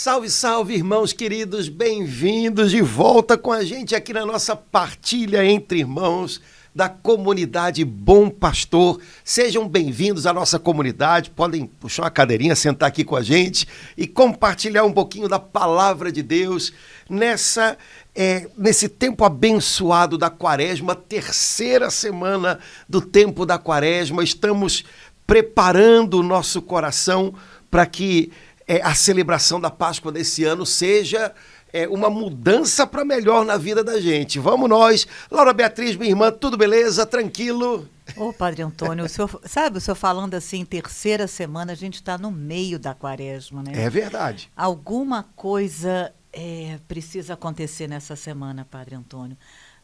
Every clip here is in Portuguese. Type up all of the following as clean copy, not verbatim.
Salve, salve, irmãos queridos, bem-vindos de volta com a gente aqui na nossa partilha entre irmãos da comunidade Bom Pastor. Sejam bem-vindos à nossa comunidade, podem puxar uma cadeirinha, sentar aqui com a gente e compartilhar um pouquinho da palavra de Deus nesse tempo abençoado da Quaresma, terceira semana do tempo da Quaresma. Estamos preparando o nosso coração para que a celebração da Páscoa desse ano seja uma mudança para melhor na vida da gente. Vamos nós. Laura Beatriz, minha irmã, tudo beleza? Tranquilo? Ô, Padre Antônio, o senhor falando assim, terceira semana, a gente está no meio da Quaresma, né? É verdade. Alguma coisa precisa acontecer nessa semana, Padre Antônio.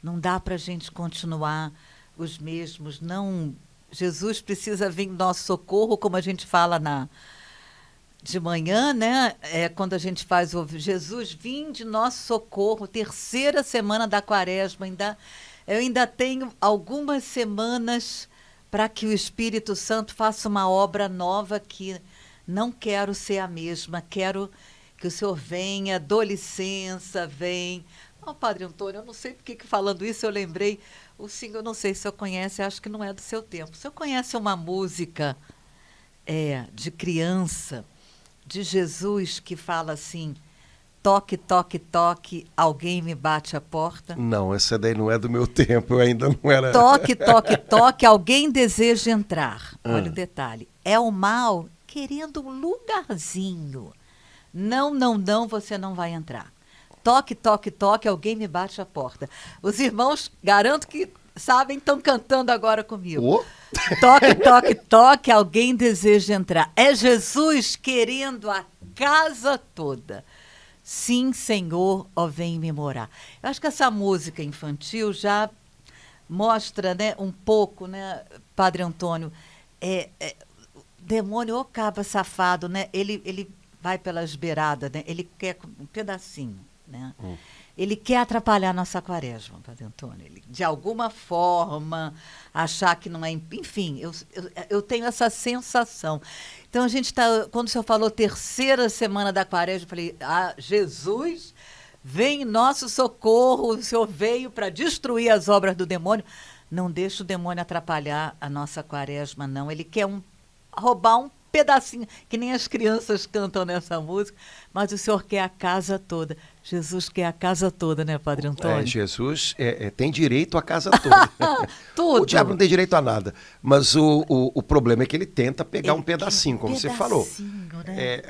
Não dá para a gente continuar os mesmos, não. Jesus precisa vir em nosso socorro, como a gente fala de manhã, né? Quando a gente faz o Jesus, vim de nosso socorro, terceira semana da Quaresma. Eu ainda tenho algumas semanas para que o Espírito Santo faça uma obra nova, que não quero ser a mesma, quero que o Senhor venha, dou licença, vem. Padre Antônio, eu não sei porque que falando isso eu lembrei, o senhor, não sei se o senhor conhece, acho que não é do seu tempo. O senhor conhece uma música de criança, de Jesus, que fala assim: toque, toque, toque, alguém me bate a porta? Não, essa daí não é do meu tempo, eu ainda não era... Toque, toque, toque, alguém deseja entrar. Olha o detalhe. É o mal querendo um lugarzinho. Não, não, não, você não vai entrar. Toque, toque, toque, alguém me bate a porta. Os irmãos, garanto que sabem, estão cantando agora comigo. Oh. Toque, toque, toque, alguém deseja entrar. É Jesus querendo a casa toda. Sim, Senhor, ó, vem me morar. Eu acho que essa música infantil já mostra, né, um pouco, né, Padre Antônio, o demônio, ô caba safado, né, ele vai pelas beiradas, né, ele quer um pedacinho, né? Ele quer atrapalhar a nossa Quaresma, Padre Antônio. Ele, de alguma forma, achar que não é... Enfim, eu tenho essa sensação. Então, a gente está... Quando o senhor falou terceira semana da Quaresma, eu falei, Jesus, vem em nosso socorro, o senhor veio para destruir as obras do demônio. Não deixa o demônio atrapalhar a nossa Quaresma, não. Ele quer roubar um pedacinho, que nem as crianças cantam nessa música, mas o senhor quer a casa toda. Jesus quer a casa toda, né, Padre Antônio? Jesus tem direito à casa toda. Tudo. O diabo não tem direito a nada. Mas o problema é que ele tenta pegar um pedacinho, como você falou. Né?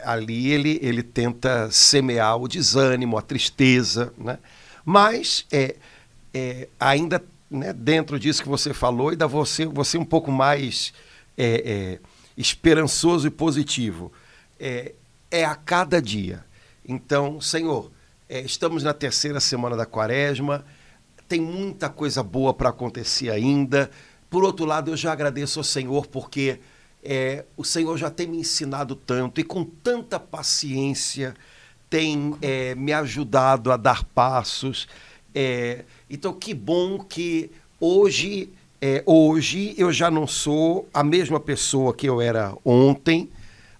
Ali ele tenta semear o desânimo, a tristeza, né? Mas ainda, né, dentro disso que você falou, ainda você um pouco mais esperançoso e positivo. É a cada dia. Então, Senhor, estamos na terceira semana da Quaresma, tem muita coisa boa para acontecer ainda. Por outro lado, eu já agradeço ao Senhor porque o Senhor já tem me ensinado tanto e com tanta paciência tem me ajudado a dar passos. Então, que bom que hoje eu já não sou a mesma pessoa que eu era ontem,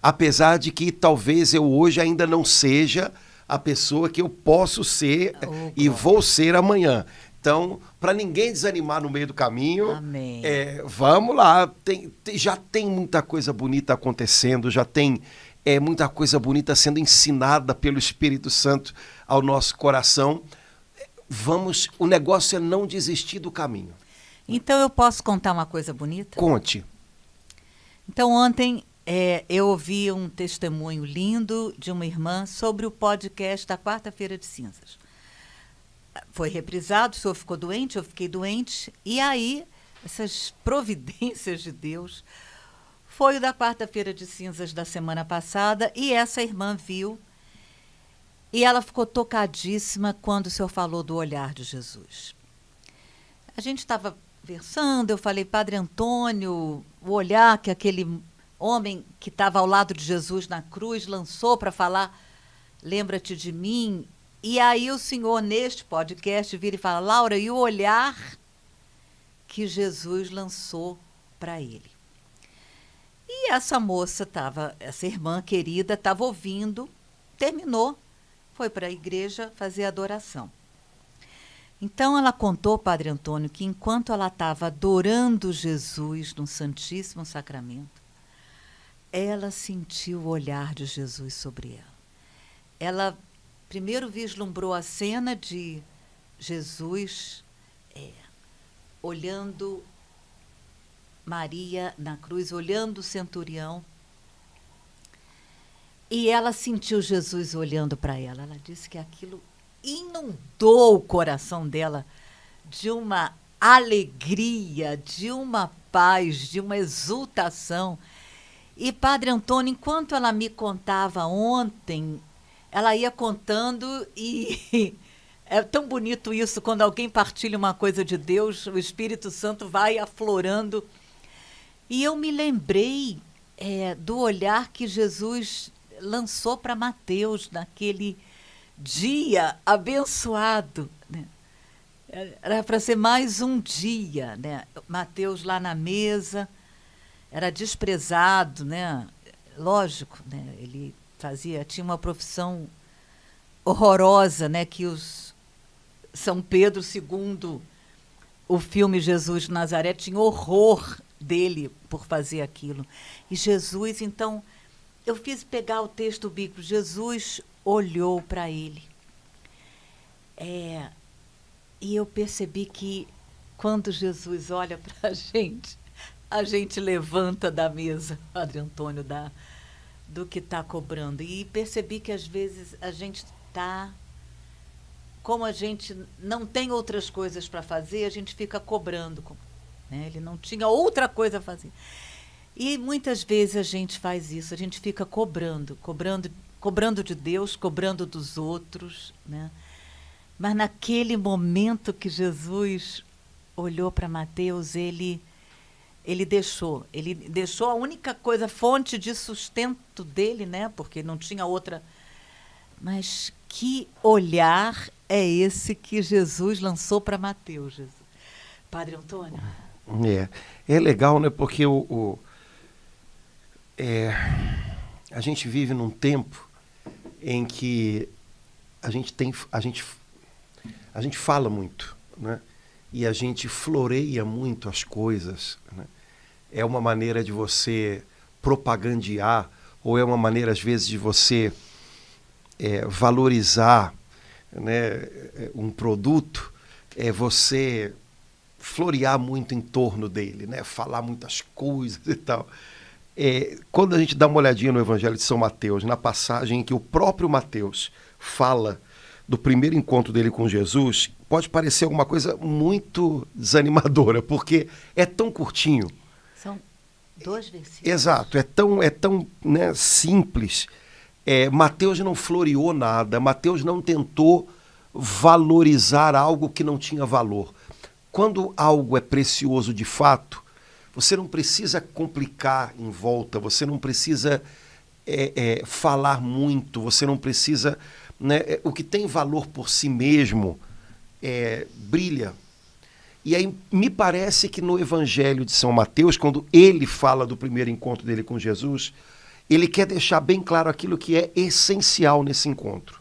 apesar de que talvez eu hoje ainda não seja a pessoa que eu posso ser e vou ser amanhã. Então, para ninguém desanimar no meio do caminho, amém. Vamos lá. Já tem muita coisa bonita acontecendo, já tem muita coisa bonita sendo ensinada pelo Espírito Santo ao nosso coração. O negócio é não desistir do caminho. Então, eu posso contar uma coisa bonita? Conte. Então, ontem... eu ouvi um testemunho lindo de uma irmã sobre o podcast da Quarta-feira de Cinzas. Foi reprisado, o senhor ficou doente, eu fiquei doente, e aí, essas providências de Deus, foi o da Quarta-feira de Cinzas da semana passada, e essa irmã viu, e ela ficou tocadíssima quando o senhor falou do olhar de Jesus. A gente estava conversando, eu falei, Padre Antônio, o olhar que aquele homem que estava ao lado de Jesus na cruz lançou para falar, lembra-te de mim. E aí o senhor, neste podcast, vira e fala, Laura, e o olhar que Jesus lançou para ele? E essa moça essa irmã querida, estava ouvindo terminou, foi para a igreja fazer adoração. Então ela contou, Padre Antônio, que enquanto ela estava adorando Jesus no Santíssimo Sacramento, ela sentiu o olhar de Jesus sobre ela. Ela primeiro vislumbrou a cena de Jesus olhando Maria na cruz, olhando o centurião, e ela sentiu Jesus olhando para ela. Ela disse que aquilo inundou o coração dela de uma alegria, de uma paz, de uma exultação. E, Padre Antônio, enquanto ela me contava ontem, ela ia contando e é tão bonito isso, quando alguém partilha uma coisa de Deus, o Espírito Santo vai aflorando. E eu me lembrei do olhar que Jesus lançou para Mateus naquele dia abençoado, né? Era para ser mais um dia, né? Mateus lá na mesa, era desprezado, né? Lógico, né? Ele tinha uma profissão horrorosa, né? Que os São Pedro, segundo o filme Jesus de Nazaré, tinha horror dele por fazer aquilo. E Jesus, então, eu fiz pegar o texto bíblico, Jesus olhou para ele. E eu percebi que quando Jesus olha para a gente levanta da mesa, Padre Antônio, do que está cobrando. E percebi que às vezes a gente está, como a gente não tem outras coisas para fazer, a gente fica cobrando, né? Ele não tinha outra coisa a fazer. E muitas vezes a gente faz isso, a gente fica cobrando de Deus, cobrando dos outros, né? Mas naquele momento que Jesus olhou para Mateus, ele deixou a única coisa, fonte de sustento dele, né? Porque não tinha outra. Mas que olhar é esse que Jesus lançou para Mateus, Jesus? Padre Antônio? É legal, né? Porque a gente vive num tempo em que a gente fala muito, né? E a gente floreia muito as coisas, né? É uma maneira de você propagandear, ou é uma maneira, às vezes, de você valorizar, né, um produto, você florear muito em torno dele, né? Falar muitas coisas e tal. Quando a gente dá uma olhadinha no Evangelho de São Mateus, na passagem em que o próprio Mateus fala do primeiro encontro dele com Jesus, pode parecer alguma coisa muito desanimadora, porque é tão curtinho. São 2 versículos. Exato, é tão né, simples. Mateus não floreou nada, Mateus não tentou valorizar algo que não tinha valor. Quando algo é precioso de fato, você não precisa complicar em volta, você não precisa falar muito, você não precisa... Né, o que tem valor por si mesmo brilha. E aí me parece que no Evangelho de São Mateus, quando ele fala do primeiro encontro dele com Jesus, ele quer deixar bem claro aquilo que é essencial nesse encontro.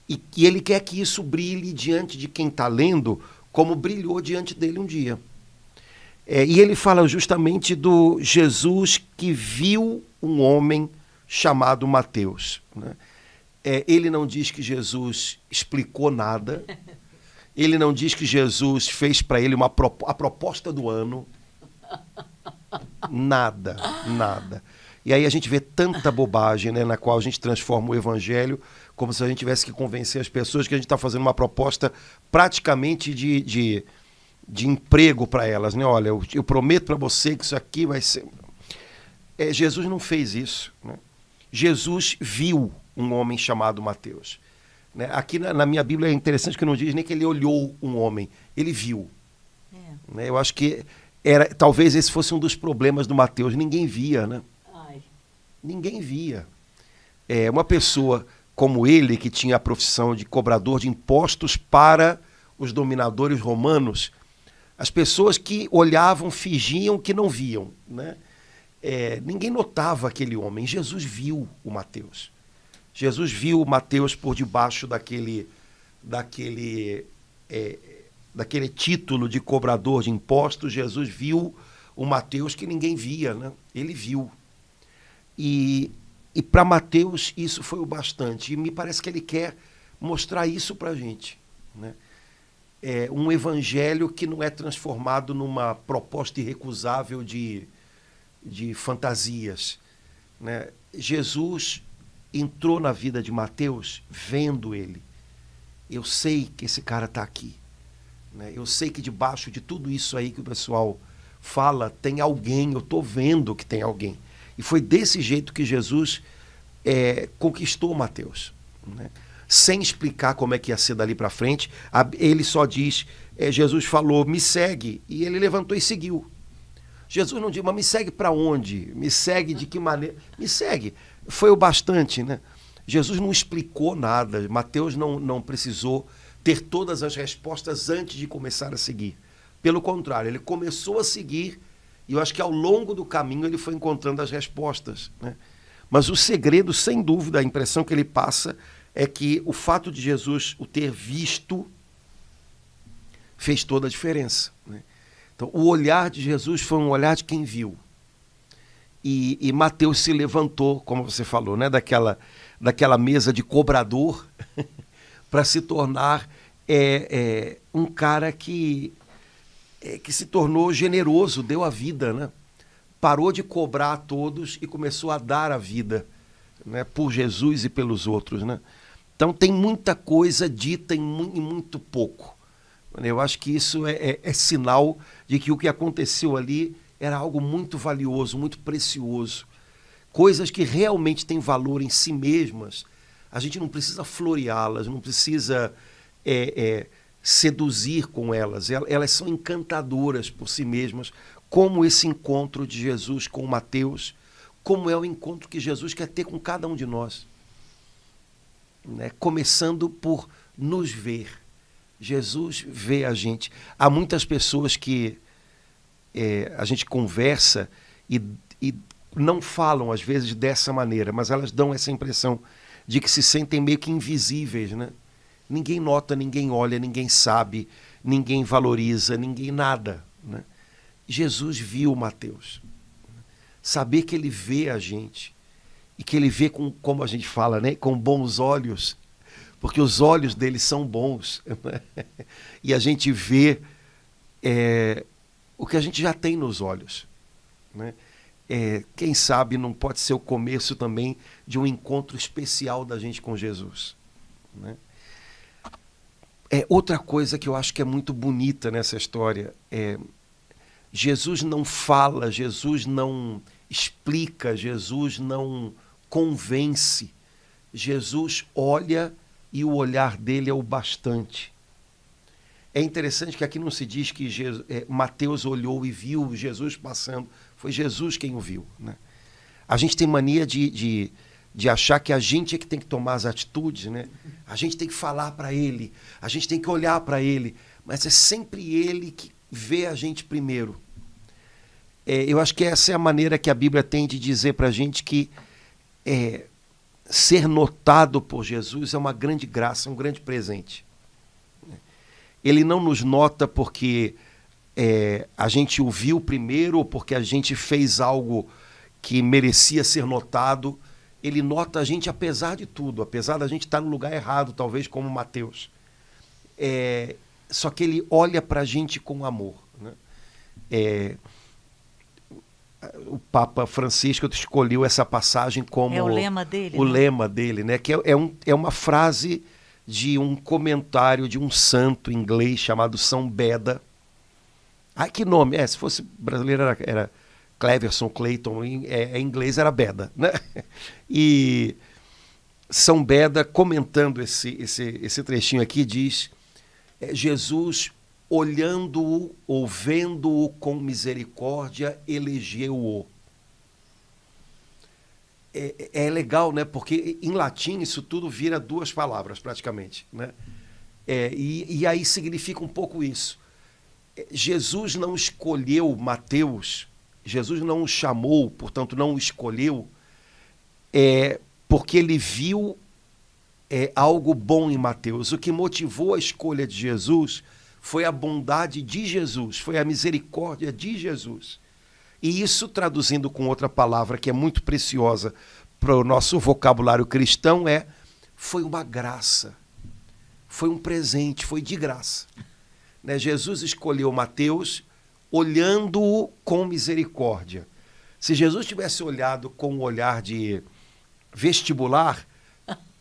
E ele quer que isso brilhe diante de quem está lendo, como brilhou diante dele um dia. E ele fala justamente do Jesus que viu um homem chamado Mateus, né? Ele não diz que Jesus explicou nada, ele não diz que Jesus fez para ele a proposta do ano, nada. E aí a gente vê tanta bobagem, né, na qual a gente transforma o Evangelho como se a gente tivesse que convencer as pessoas que a gente está fazendo uma proposta praticamente de emprego para elas, né? Olha, eu prometo para você que isso aqui vai ser... Jesus não fez isso, né? Jesus viu um homem chamado Mateus, né? Aqui na minha Bíblia é interessante que não diz nem que ele olhou um homem, ele viu. Né? Eu acho que talvez esse fosse um dos problemas do Mateus, ninguém via, né? Ninguém via. Uma pessoa como ele, que tinha a profissão de cobrador de impostos para os dominadores romanos, as pessoas que olhavam fingiam que não viam, né? Ninguém notava aquele homem. Jesus viu o Mateus. Jesus viu Mateus por debaixo daquele título de cobrador de impostos. Jesus viu o Mateus que ninguém via, né? Ele viu. E para Mateus isso foi o bastante. E me parece que ele quer mostrar isso para a gente, né? É um evangelho que não é transformado numa proposta irrecusável de fantasias, né? Jesus entrou na vida de Mateus vendo ele. Eu sei que esse cara está aqui, né? Eu sei que debaixo de tudo isso aí que o pessoal fala, tem alguém, eu estou vendo que tem alguém. E foi desse jeito que Jesus conquistou Mateus, né? Sem explicar como é que ia ser dali para frente. Ele só diz, Jesus falou, me segue, e ele levantou e seguiu. Jesus não diz, mas me segue para onde? Me segue de que maneira? Me segue. Foi o bastante, né? Jesus não explicou nada. Mateus não precisou ter todas as respostas antes de começar a seguir. Pelo contrário, ele começou a seguir e eu acho que ao longo do caminho ele foi encontrando as respostas, né? Mas o segredo, sem dúvida, a impressão que ele passa é que o fato de Jesus o ter visto fez toda a diferença, né? Então, o olhar de Jesus foi um olhar de quem viu. E Mateus se levantou, como você falou, né, daquela mesa de cobrador para se tornar um cara que se tornou generoso, deu a vida, né? Parou de cobrar a todos e começou a dar a vida, né, por Jesus e pelos outros, né? Então tem muita coisa dita em muito pouco. Eu acho que isso é sinal de que o que aconteceu ali era algo muito valioso, muito precioso. Coisas que realmente têm valor em si mesmas, a gente não precisa floreá-las, não precisa seduzir com elas. Elas são encantadoras por si mesmas, como esse encontro de Jesus com Mateus, como é o encontro que Jesus quer ter com cada um de nós, né? Começando por nos ver. Jesus vê a gente. Há muitas pessoas que a gente conversa e não falam, às vezes, dessa maneira, mas elas dão essa impressão de que se sentem meio que invisíveis, né? Ninguém nota, ninguém olha, ninguém sabe, ninguém valoriza, ninguém nada, né? Jesus viu Mateus. Saber que ele vê a gente e que ele vê como a gente fala, né, com bons olhos, porque os olhos dele são bons, né? E a gente vê o que a gente já tem nos olhos, né? Quem sabe não pode ser o começo também de um encontro especial da gente com Jesus, né? Outra coisa que eu acho que é muito bonita nessa história Jesus não fala, Jesus não explica, Jesus não convence. Jesus olha e o olhar dele é o bastante. É interessante que aqui não se diz que Mateus olhou e viu Jesus passando. Foi Jesus quem o viu, né? A gente tem mania de achar que a gente é que tem que tomar as atitudes, né? A gente tem que falar para ele, a gente tem que olhar para ele, mas é sempre ele que vê a gente primeiro. Eu acho que essa é a maneira que a Bíblia tem de dizer para a gente que ser notado por Jesus é uma grande graça, um grande presente. Ele não nos nota porque a gente o viu primeiro ou porque a gente fez algo que merecia ser notado. Ele nota a gente apesar de tudo, apesar da gente estar no lugar errado, talvez como Mateus. Só que ele olha para a gente com amor, né? O Papa Francisco escolheu essa passagem como o lema dele, o lema dele, né? Que é uma frase de um comentário de um santo inglês chamado São Beda. Ai, que nome! Se fosse brasileiro era Cleverson, Clayton, em inglês era Beda, né? E São Beda, comentando esse trechinho aqui, diz: Jesus, olhando-o ou vendo-o com misericórdia, elegeu-o. É legal, né? Porque em latim isso tudo vira duas palavras, praticamente, né? E aí significa um pouco isso. Jesus não escolheu Mateus, Jesus não o chamou, portanto não o escolheu, porque ele viu algo bom em Mateus. O que motivou a escolha de Jesus foi a bondade de Jesus, foi a misericórdia de Jesus. E isso, traduzindo com outra palavra que é muito preciosa para o nosso vocabulário cristão, foi uma graça, foi um presente, foi de graça. Né? Jesus escolheu Mateus olhando-o com misericórdia. Se Jesus tivesse olhado com um olhar de vestibular,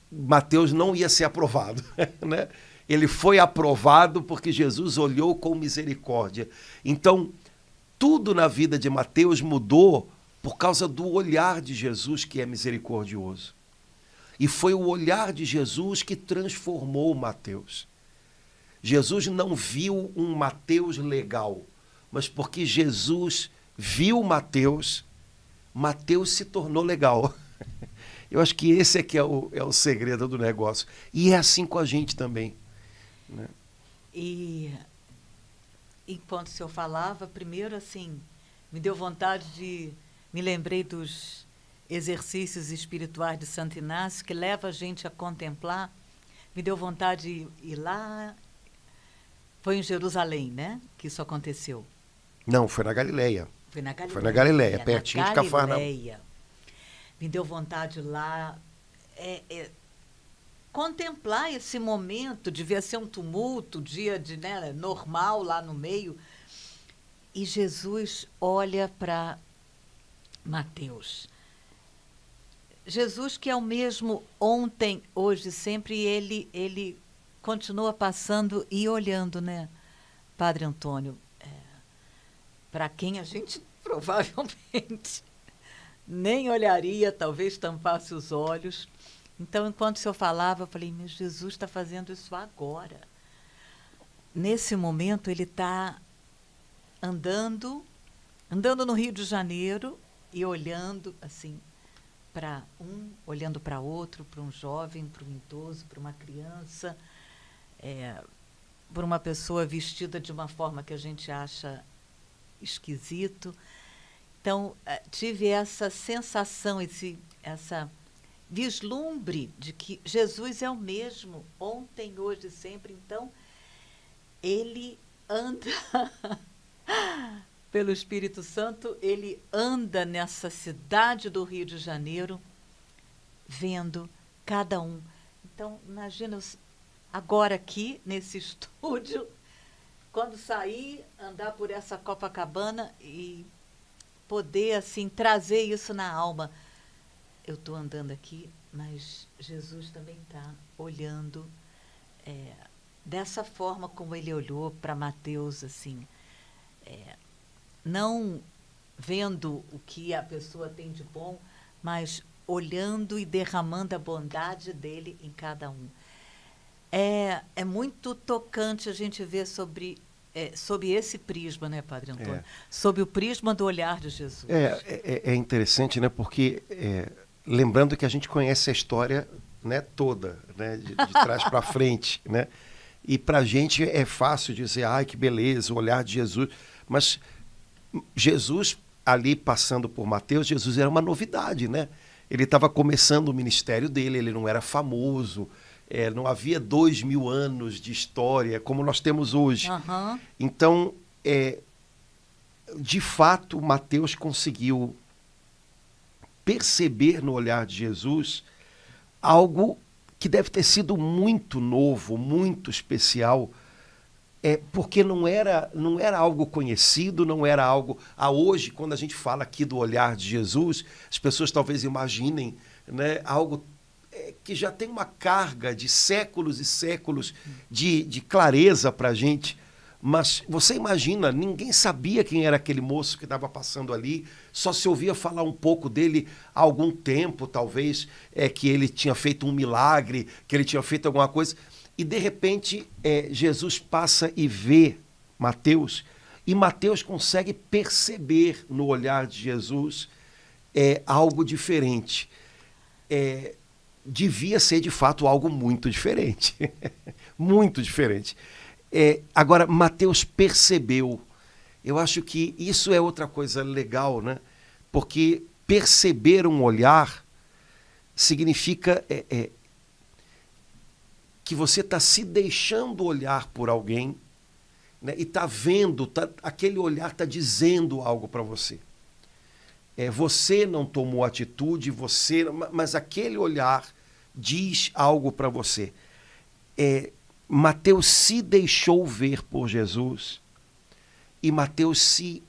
Mateus não ia ser aprovado. Né? Ele foi aprovado porque Jesus olhou com misericórdia. Então, tudo na vida de Mateus mudou por causa do olhar de Jesus, que é misericordioso. E foi o olhar de Jesus que transformou Mateus. Jesus não viu um Mateus legal, mas porque Jesus viu Mateus, Mateus se tornou legal. Eu acho que esse é que é o segredo do negócio. E é assim com a gente também. Né? E enquanto o senhor falava, primeiro, assim, me deu vontade de... Me lembrei dos exercícios espirituais de Santo Inácio, que leva a gente a contemplar. Me deu vontade de ir lá. Foi em Jerusalém, né, que isso aconteceu? Não, foi na Galileia. Foi na Galileia. Foi na Galileia, pertinho de Cafarnaum. Me deu vontade de ir lá contemplar esse momento, devia ser um tumulto, dia normal lá no meio. E Jesus olha para Mateus. Jesus, que é o mesmo ontem, hoje, sempre, ele continua passando e olhando, né, Padre Antônio? Para quem a gente provavelmente nem olharia, talvez tampasse os olhos. Então, enquanto o senhor falava, eu falei, meu Jesus está fazendo isso agora. Nesse momento, ele está andando no Rio de Janeiro e olhando assim para olhando para outro, para um jovem, para um idoso, para uma criança, por uma pessoa vestida de uma forma que a gente acha esquisito. Então, tive essa sensação, essa vislumbre de que Jesus é o mesmo, ontem, hoje e sempre. Então, ele anda, pelo Espírito Santo, ele anda nessa cidade do Rio de Janeiro, vendo cada um. Então, imagina, agora aqui, nesse estúdio, quando sair, andar por essa Copacabana e poder, assim, trazer isso na alma. Eu estou andando aqui, mas Jesus também está olhando dessa forma como ele olhou para Mateus, assim, não vendo o que a pessoa tem de bom, mas olhando e derramando a bondade dele em cada um. É muito tocante a gente ver sob esse prisma, né, Padre Antônio? Sob o prisma do olhar de Jesus. É interessante, né, porque lembrando que a gente conhece a história, né, toda, né, de trás para frente, né, e para a gente é fácil dizer, ai, que beleza, o olhar de Jesus, mas Jesus, ali passando por Mateus, Jesus era uma novidade, né? Ele estava começando o ministério dele, ele não era famoso, não havia 2000 anos de história como nós temos hoje. Uhum. Então, de fato, Mateus conseguiu perceber no olhar de Jesus algo que deve ter sido muito novo, muito especial, porque não era algo conhecido, não era algo... hoje, quando a gente fala aqui do olhar de Jesus, as pessoas talvez imaginem, né, algo que já tem uma carga de séculos e séculos de clareza para a gente. Mas você imagina, ninguém sabia quem era aquele moço que estava passando ali, só se ouvia falar um pouco dele há algum tempo, talvez, que ele tinha feito um milagre, que ele tinha feito alguma coisa. E, de repente, Jesus passa e vê Mateus, e Mateus consegue perceber no olhar de Jesus algo diferente. Devia ser, de fato, algo muito diferente. Muito diferente. Agora, Mateus percebeu. Eu acho que isso é outra coisa legal, né? Porque perceber um olhar significa que você está se deixando olhar por alguém, né, e está vendo, aquele olhar está dizendo algo para você. Você não tomou atitude, mas aquele olhar diz algo para você. Mateus se deixou ver por Jesus e Mateus se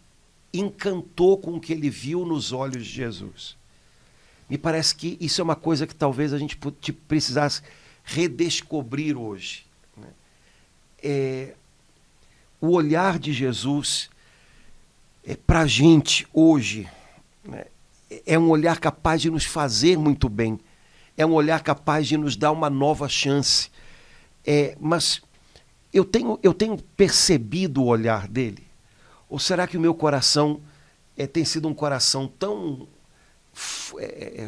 encantou com o que ele viu nos olhos de Jesus. Me parece que isso é uma coisa que talvez a gente precisasse redescobrir hoje, né? O olhar de Jesus para a gente hoje, né, é um olhar capaz de nos fazer muito bem, é um olhar capaz de nos dar uma nova chance. Mas eu tenho percebido o olhar dele? Ou será que o meu coração tem sido um coração tão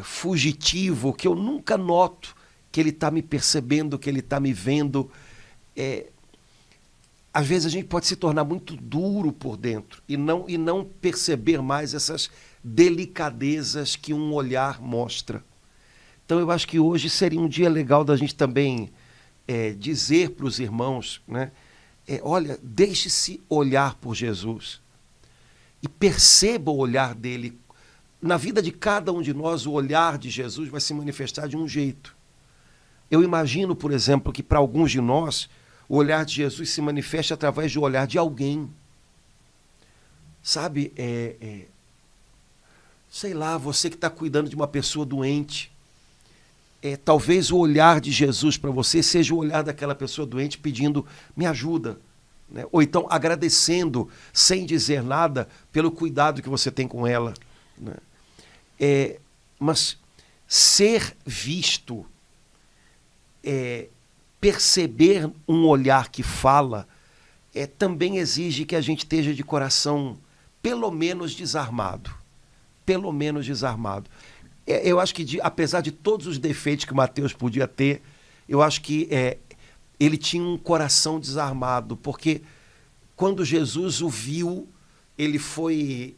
fugitivo que eu nunca noto que ele está me percebendo, que ele está me vendo? Às vezes a gente pode se tornar muito duro por dentro e não perceber mais essas delicadezas que um olhar mostra. Então eu acho que hoje seria um dia legal da gente também dizer para os irmãos, né, olha, deixe-se olhar por Jesus e perceba o olhar dele. Na vida de cada um de nós, o olhar de Jesus vai se manifestar de um jeito. Eu imagino, por exemplo, que para alguns de nós, o olhar de Jesus se manifesta através do olhar de alguém. Sabe, sei lá, você que está cuidando de uma pessoa doente, talvez o olhar de Jesus para você seja o olhar daquela pessoa doente pedindo, me ajuda, né? Ou então agradecendo, sem dizer nada, pelo cuidado que você tem com ela, né? Mas ser visto, perceber um olhar que fala, também exige que a gente esteja de coração pelo menos desarmado. Pelo menos desarmado. Eu acho que, apesar de todos os defeitos que Mateus podia ter, eu acho que ele tinha um coração desarmado, porque quando Jesus o viu, ele foi...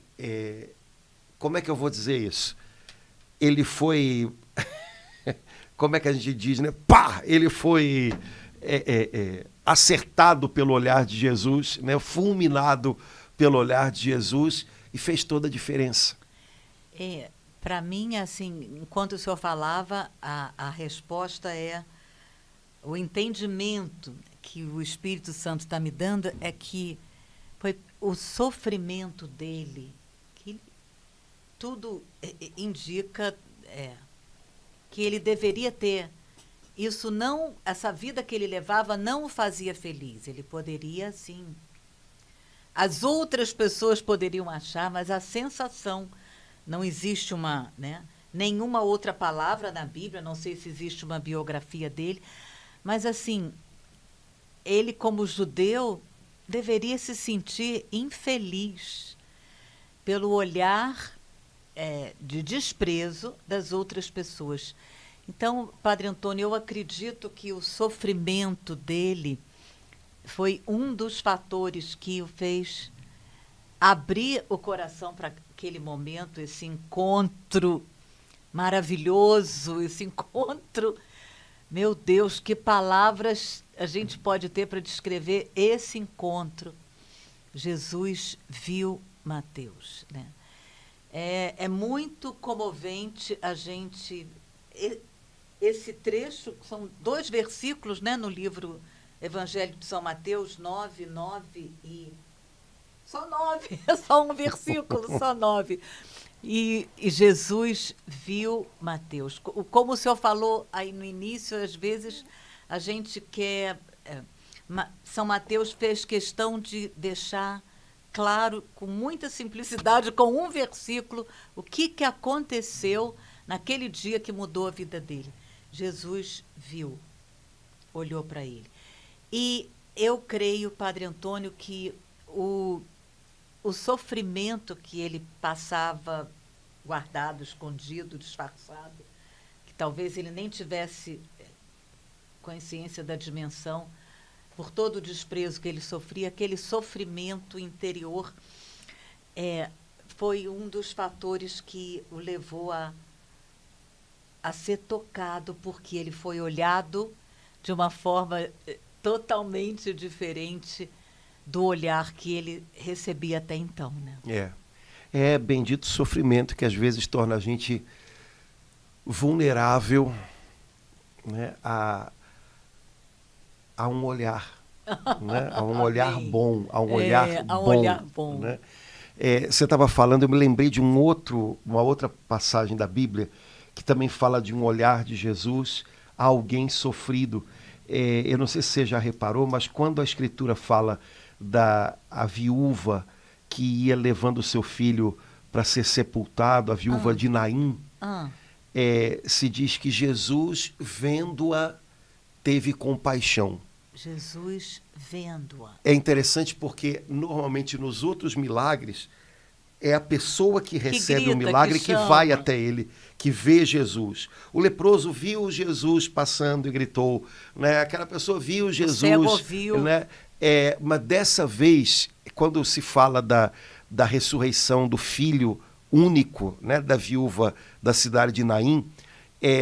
como é que eu vou dizer isso? Ele foi... como é que a gente diz, né? Pá! Ele foi acertado pelo olhar de Jesus, né? Fulminado pelo olhar de Jesus, e fez toda a diferença. Para mim, assim, enquanto o senhor falava, a resposta o entendimento que o Espírito Santo está me dando é que foi o sofrimento dele, que tudo indica que ele deveria ter. Essa vida que ele levava não o fazia feliz. Ele poderia, sim. As outras pessoas poderiam achar, mas a sensação, não existe nenhuma outra palavra na Bíblia, não sei se existe uma biografia dele, mas assim, ele como judeu deveria se sentir infeliz pelo olhar de desprezo das outras pessoas. Então, Padre Antônio, eu acredito que o sofrimento dele foi um dos fatores que o fez abrir o coração para aquele momento, esse encontro maravilhoso, esse encontro... Meu Deus, que palavras a gente pode ter para descrever esse encontro. Jesus viu Mateus, né? É muito comovente a gente... Esse trecho, são 2 versículos, né, no livro Evangelho de São Mateus, 9 e... Só 9, é só um versículo, só 9. E Jesus viu Mateus. Como o senhor falou aí no início, às vezes a gente quer... São Mateus fez questão de deixar claro, com muita simplicidade, com um versículo, o que aconteceu naquele dia que mudou a vida dele. Jesus viu, olhou para ele. E eu creio, Padre Antônio, que o sofrimento que ele passava guardado, escondido, disfarçado, que talvez ele nem tivesse consciência da dimensão, por todo o desprezo que ele sofria, aquele sofrimento interior foi um dos fatores que o levou a a ser tocado, porque ele foi olhado de uma forma totalmente diferente do olhar que ele recebia até então, né? É bendito sofrimento que às vezes torna a gente vulnerável, né, a um olhar, né, a um olhar bom, a um olhar a um bom, olhar bom. né? Você estava falando, eu me lembrei de uma outra passagem da Bíblia que também fala de um olhar de Jesus a alguém sofrido. Eu não sei se você já reparou, mas quando a Escritura fala a viúva que ia levando o seu filho para ser sepultado, a viúva de Naim, se diz que Jesus, vendo-a, teve compaixão. Jesus vendo-a. É interessante porque, normalmente, nos outros milagres, é a pessoa que recebe grita, o milagre que chama. vai até ele, que vê Jesus. O leproso viu Jesus passando e gritou, né? Aquela pessoa viu Jesus. O cego ouviu. Né? Mas dessa vez, quando se fala da ressurreição do filho único, né, da viúva da cidade de Naim,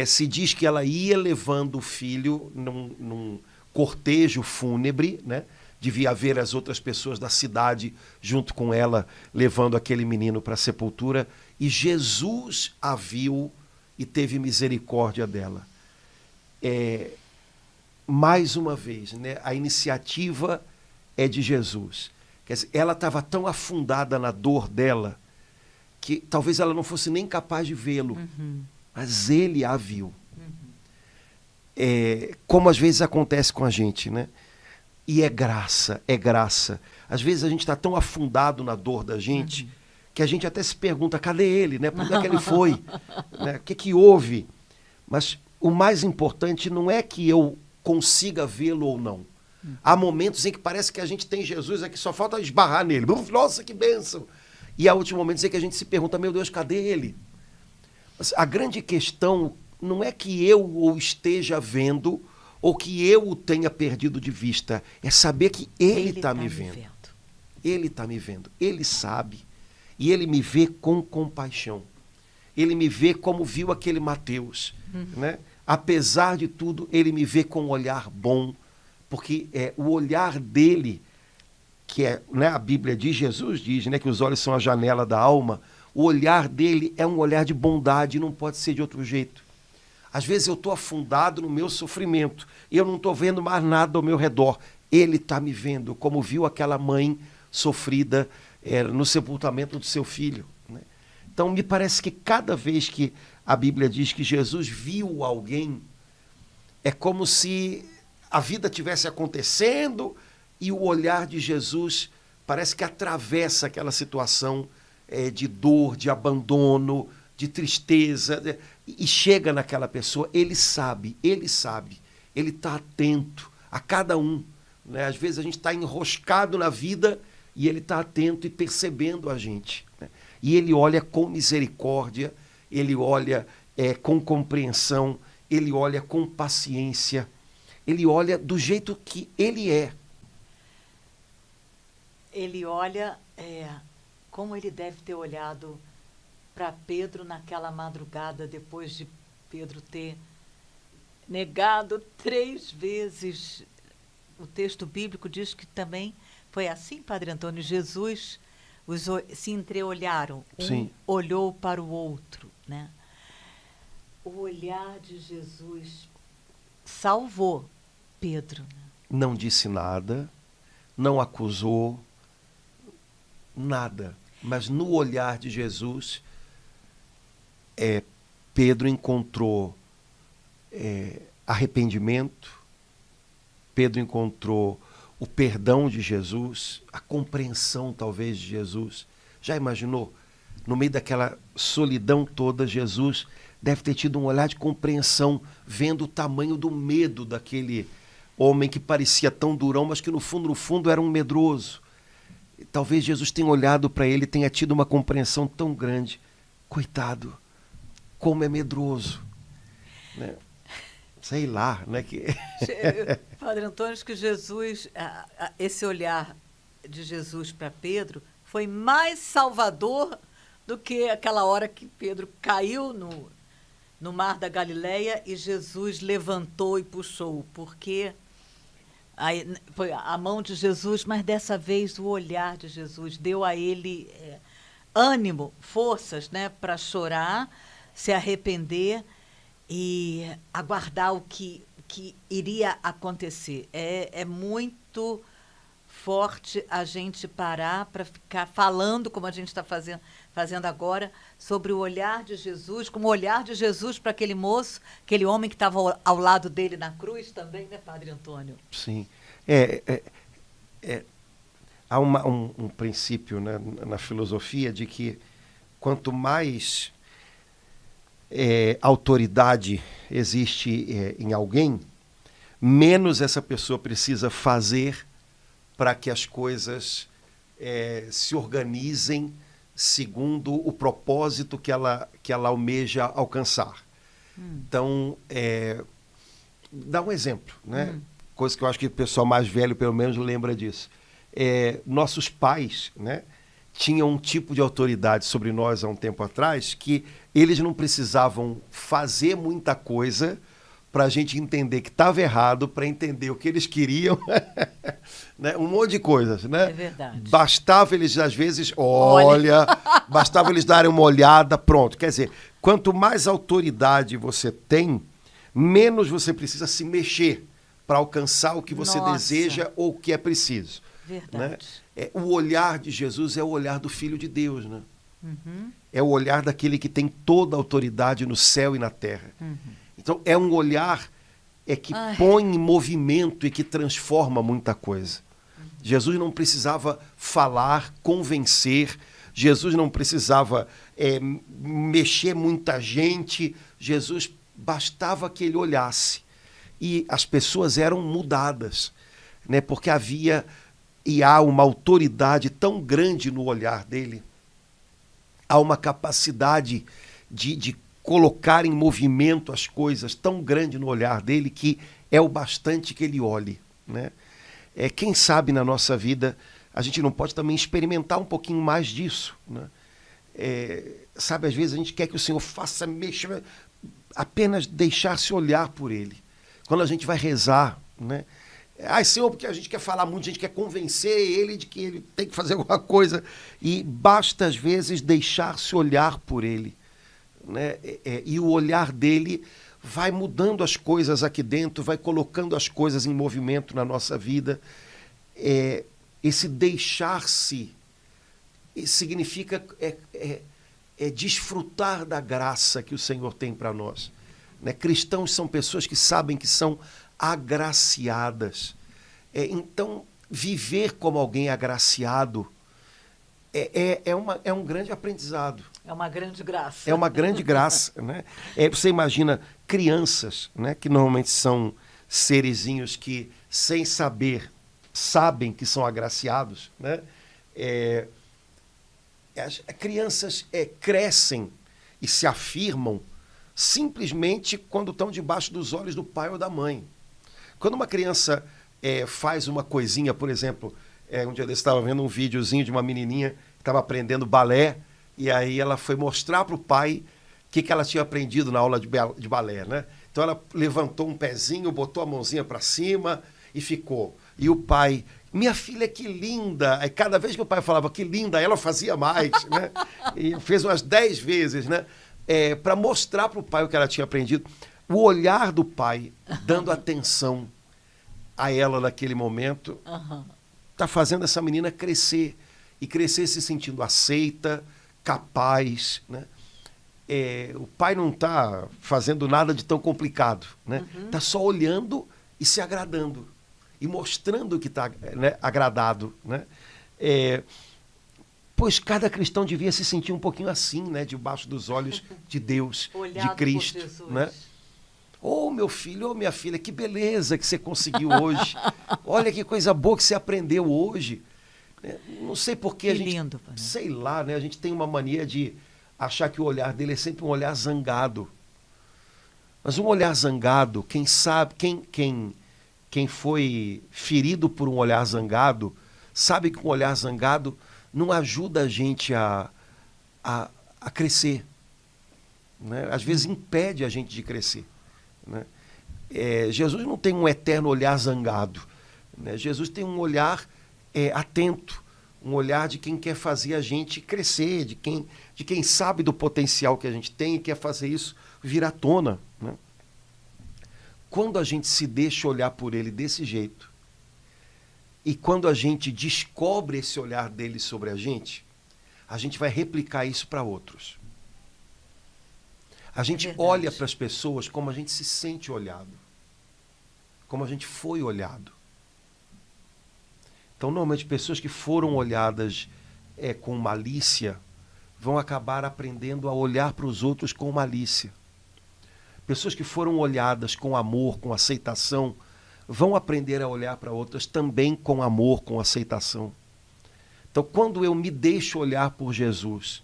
se diz que ela ia levando o filho num cortejo fúnebre, né? Devia haver as outras pessoas da cidade junto com ela, levando aquele menino para a sepultura, e Jesus a viu e teve misericórdia dela. Mais uma vez, né, a iniciativa é de Jesus. Quer dizer, ela estava tão afundada na dor dela que talvez ela não fosse nem capaz de vê-lo, mas ele a viu. Como às vezes acontece com a gente, né? E é graça, é graça. Às vezes a gente está tão afundado na dor da gente que a gente até se pergunta, cadê ele? Né? Por onde é que ele foi? Né? O que houve? Mas o mais importante não é que eu consiga vê-lo ou não. Há momentos em que parece que a gente tem Jesus, é que só falta esbarrar nele. Nossa, que bênção! E há outros momentos em que a gente se pergunta, meu Deus, cadê ele? Mas a grande questão não é que eu o esteja vendo ou que eu o tenha perdido de vista. É saber que ele está me vendo. Ele está me vendo. Ele sabe. E ele me vê com compaixão. Ele me vê como viu aquele Mateus. Né? Apesar de tudo, ele me vê com um olhar bom. Porque o olhar dele, que né, a Bíblia diz, Jesus diz, né, que os olhos são a janela da alma. O olhar dele é um olhar de bondade, não pode ser de outro jeito. Às vezes eu estou afundado no meu sofrimento e eu não estou vendo mais nada ao meu redor. Ele está me vendo, como viu aquela mãe sofrida no sepultamento do seu filho. Né? Então, me parece que cada vez que a Bíblia diz que Jesus viu alguém, é como se a vida estivesse acontecendo e o olhar de Jesus parece que atravessa aquela situação de dor, de abandono, de tristeza, e chega naquela pessoa. Ele sabe, ele está atento a cada um. Né? Às vezes a gente está enroscado na vida e ele está atento e percebendo a gente. Né? E ele olha com misericórdia, ele olha com compreensão, ele olha com paciência, ele olha do jeito que ele é. Ele olha como ele deve ter olhado para Pedro naquela madrugada, depois de Pedro ter negado 3 vezes. O texto bíblico diz que também foi assim, Padre Antônio. Jesus se entreolharam, um olhou para o outro. Né? O olhar de Jesus salvou Pedro. Né? Não disse nada, não acusou, nada. Mas no olhar de Jesus, Pedro encontrou arrependimento, Pedro encontrou o perdão de Jesus, a compreensão talvez de Jesus. Já imaginou? No meio daquela solidão toda, Jesus deve ter tido um olhar de compreensão, vendo o tamanho do medo daquele homem que parecia tão durão, mas que no fundo era um medroso. Talvez Jesus tenha olhado para ele e tenha tido uma compreensão tão grande. Coitado, como é medroso. Né? Sei lá, né? Padre Antônio, acho que Jesus, esse olhar de Jesus para Pedro foi mais salvador do que aquela hora que Pedro caiu no mar da Galileia e Jesus levantou e puxou, porque aí, foi a mão de Jesus, mas dessa vez o olhar de Jesus deu a ele ânimo, forças, né, para chorar, se arrepender e aguardar o que iria acontecer. É muito forte a gente parar para ficar falando, como a gente está fazendo agora, sobre o olhar de Jesus, como o olhar de Jesus para aquele moço, aquele homem que estava ao lado dele na cruz também, né, Padre Antônio? Sim. Há um princípio, né, na filosofia de que quanto mais autoridade existe em alguém, menos essa pessoa precisa fazer para que as coisas se organizem segundo o propósito que ela almeja alcançar. Então, dá um exemplo, né? Coisa que eu acho que o pessoal mais velho, pelo menos, lembra disso. Nossos pais, né, tinham um tipo de autoridade sobre nós há um tempo atrás que eles não precisavam fazer muita coisa para a gente entender que estava errado, para entender o que eles queriam, né? Um monte de coisas, né? É verdade. Bastava eles, às vezes, bastava eles darem uma olhada, pronto. Quer dizer, quanto mais autoridade você tem, menos você precisa se mexer para alcançar o que você deseja ou o que é preciso. Verdade. Né? O olhar de Jesus é o olhar do Filho de Deus, né? É o olhar daquele que tem toda a autoridade no céu e na terra. Então, é um olhar que põe em movimento e que transforma muita coisa. Jesus não precisava falar, convencer, Jesus não precisava mexer muita gente, Jesus bastava que ele olhasse. E as pessoas eram mudadas, né? Porque havia e há uma autoridade tão grande no olhar dele, há uma capacidade de colocar em movimento as coisas tão grande no olhar dele que é o bastante que ele olhe, né? Quem sabe na nossa vida a gente não pode também experimentar um pouquinho mais disso, né? Sabe, às vezes a gente quer que o Senhor faça, mexa, apenas deixar-se olhar por ele. Quando a gente vai rezar, né? Senhor, porque a gente quer falar muito, a gente quer convencer ele de que ele tem que fazer alguma coisa. E basta, às vezes, deixar-se olhar por ele, né? E o olhar dele vai mudando as coisas aqui dentro, vai colocando as coisas em movimento na nossa vida. Esse deixar-se significa desfrutar da graça que o Senhor tem para nós, né? Cristãos são pessoas que sabem que são agraciadas. Então, viver como alguém agraciado é um grande aprendizado. É uma grande graça. É uma grande graça, né? Você imagina crianças, né, que normalmente são serezinhos que, sem saber, sabem que são agraciados, né? As crianças crescem e se afirmam simplesmente quando estão debaixo dos olhos do pai ou da mãe. Quando uma criança faz uma coisinha, por exemplo, um dia eu estava vendo um videozinho de uma menininha que estava aprendendo balé, e aí ela foi mostrar para o pai o que ela tinha aprendido na aula de balé, né? Então ela levantou um pezinho, botou a mãozinha para cima e ficou. E o pai, minha filha, que linda! Aí cada vez que o pai falava que linda, ela fazia mais, né? E fez umas 10 vezes, né? Para mostrar para o pai o que ela tinha aprendido. O olhar do pai, dando atenção a ela naquele momento, está fazendo essa menina crescer. E crescer se sentindo aceita, capaz, né? O pai não está fazendo nada de tão complicado, né? Está só olhando e se agradando. E mostrando que está, né, agradado, né? Pois cada cristão devia se sentir um pouquinho assim, né? Debaixo dos olhos de Deus, de Cristo, né? Meu filho, minha filha, que beleza que você conseguiu hoje. Olha que coisa boa que você aprendeu hoje. Não sei por que a gente... lindo, né? Sei lá, né? A gente tem uma mania de achar que o olhar dele é sempre um olhar zangado. Mas um olhar zangado, quem sabe, quem foi ferido por um olhar zangado, sabe que um olhar zangado não ajuda a gente a crescer. né? Às vezes impede a gente de crescer, né? Jesus não tem um eterno olhar zangado, né? Jesus tem um olhar atento, um olhar de quem quer fazer a gente crescer, de quem sabe do potencial que a gente tem e quer fazer isso vir à tona, né? Quando a gente se deixa olhar por ele desse jeito, e quando a gente descobre esse olhar dele sobre a gente vai replicar isso para outros. A gente olha para as pessoas como a gente se sente olhado, como a gente foi olhado. Então, normalmente, pessoas que foram olhadas com malícia vão acabar aprendendo a olhar para os outros com malícia. Pessoas que foram olhadas com amor, com aceitação, vão aprender a olhar para outras também com amor, com aceitação. Então, quando eu me deixo olhar por Jesus,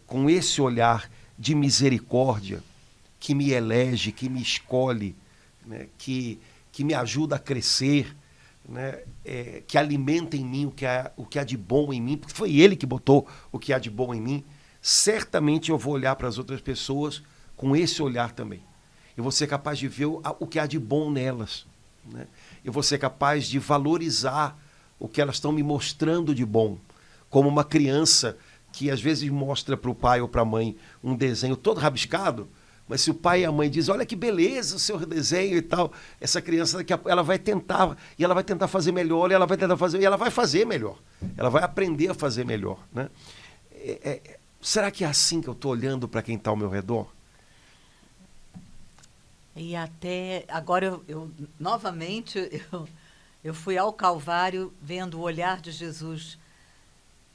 com esse olhar de misericórdia, que me elege, que me escolhe, né, que me ajuda a crescer, né, que alimenta em mim o que há de bom em mim, porque foi Ele que botou o que há de bom em mim, certamente eu vou olhar para as outras pessoas com esse olhar também. Eu vou ser capaz de ver o que há de bom nelas, né? Eu vou ser capaz de valorizar o que elas estão me mostrando de bom, como uma criança que às vezes mostra para o pai ou para a mãe um desenho todo rabiscado, mas se o pai e a mãe dizem, olha que beleza o seu desenho e tal, essa criança ela vai tentar, e ela vai tentar fazer melhor, e ela vai tentar fazer, e ela vai fazer melhor, ela vai aprender a fazer melhor, né? Será que é assim que eu estou olhando para quem está ao meu redor? E até agora novamente eu fui ao Calvário vendo o olhar de Jesus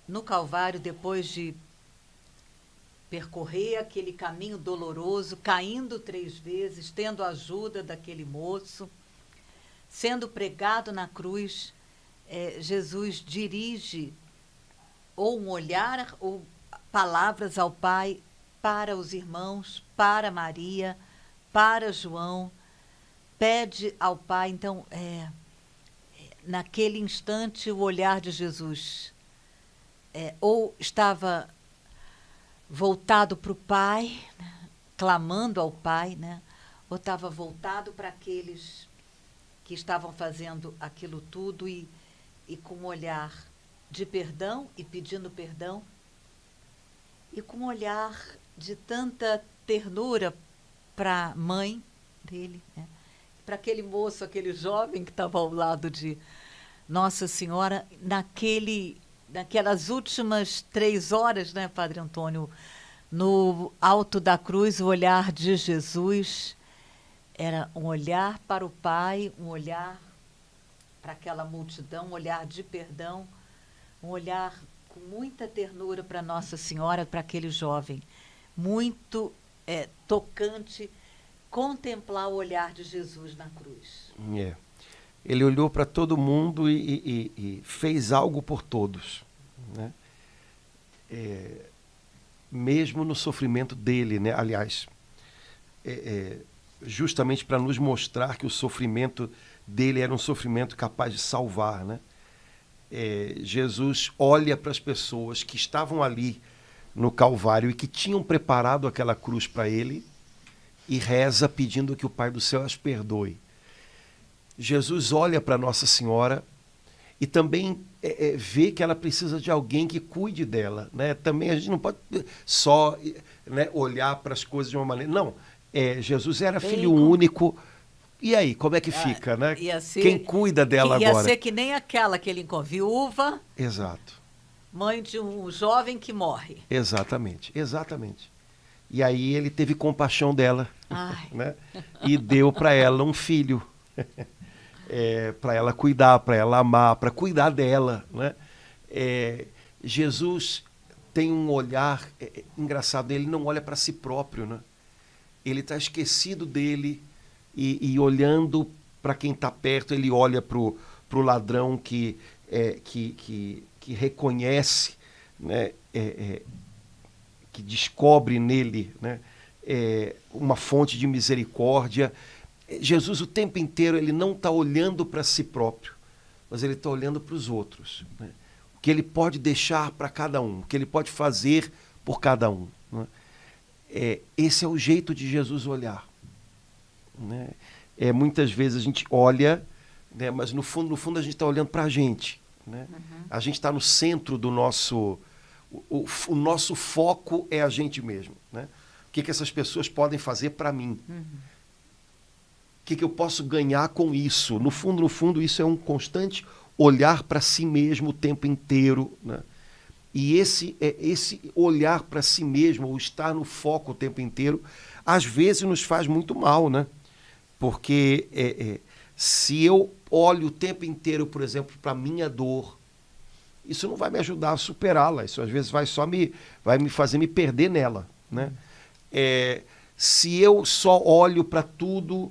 no Calvário, depois de percorrer aquele caminho doloroso, caindo 3 vezes, tendo a ajuda daquele moço, sendo pregado na cruz. Jesus dirige ou um olhar ou palavras ao Pai para os irmãos, para Maria, para João, pede ao Pai. Então, naquele instante, o olhar de Jesus ou estava voltado para o Pai, né, clamando ao Pai, né, ou estava voltado para aqueles que estavam fazendo aquilo tudo e com um olhar de perdão e pedindo perdão, e com um olhar de tanta ternura para a mãe dele, né, para aquele moço, aquele jovem que estava ao lado de Nossa Senhora, naquelas últimas 3 horas, né, Padre Antônio, no alto da cruz, o olhar de Jesus era um olhar para o Pai, um olhar para aquela multidão, um olhar de perdão, um olhar com muita ternura para Nossa Senhora, para aquele jovem. Muito tocante contemplar o olhar de Jesus na cruz. Ele olhou para todo mundo e fez algo por todos, né? Mesmo no sofrimento dele, né? Aliás, justamente para nos mostrar que o sofrimento dele era um sofrimento capaz de salvar, né? Jesus olha para as pessoas que estavam ali no Calvário e que tinham preparado aquela cruz para ele e reza pedindo que o Pai do Céu as perdoe. Jesus olha para Nossa Senhora e também vê que ela precisa de alguém que cuide dela, né? Também a gente não pode só, né, olhar para as coisas de uma maneira... Não, Jesus era filho único. E aí, como é que fica, né? Quem cuida dela agora? Ia ser que nem aquela que ele encontrou, viúva. Exato. Mãe de um jovem que morre. Exatamente. E aí ele teve compaixão dela, né? E deu para ela um filho. Para ela cuidar, para ela amar, para cuidar dela, né? Jesus tem um olhar engraçado, ele não olha para si próprio, né? Ele está esquecido dele e olhando para quem está perto, ele olha para o ladrão que reconhece, né? Que descobre nele, né? Uma fonte de misericórdia. Jesus o tempo inteiro ele não está olhando para si próprio, mas ele está olhando para os outros, né? O que ele pode deixar para cada um, o que ele pode fazer por cada um, né? esse é o jeito de Jesus olhar, né? Muitas vezes a gente olha, né, mas no fundo a gente está olhando para a gente, né? A gente está no centro do nosso... O nosso foco é a gente mesmo, né? O que essas pessoas podem fazer para mim? O que eu posso ganhar com isso? No fundo, isso é um constante olhar para si mesmo o tempo inteiro, né? E esse olhar para si mesmo, ou estar no foco o tempo inteiro, às vezes nos faz muito mal, né? Porque se eu olho o tempo inteiro, por exemplo, para a minha dor, isso não vai me ajudar a superá-la. Isso às vezes vai me fazer me perder nela, né? Se eu só olho para tudo,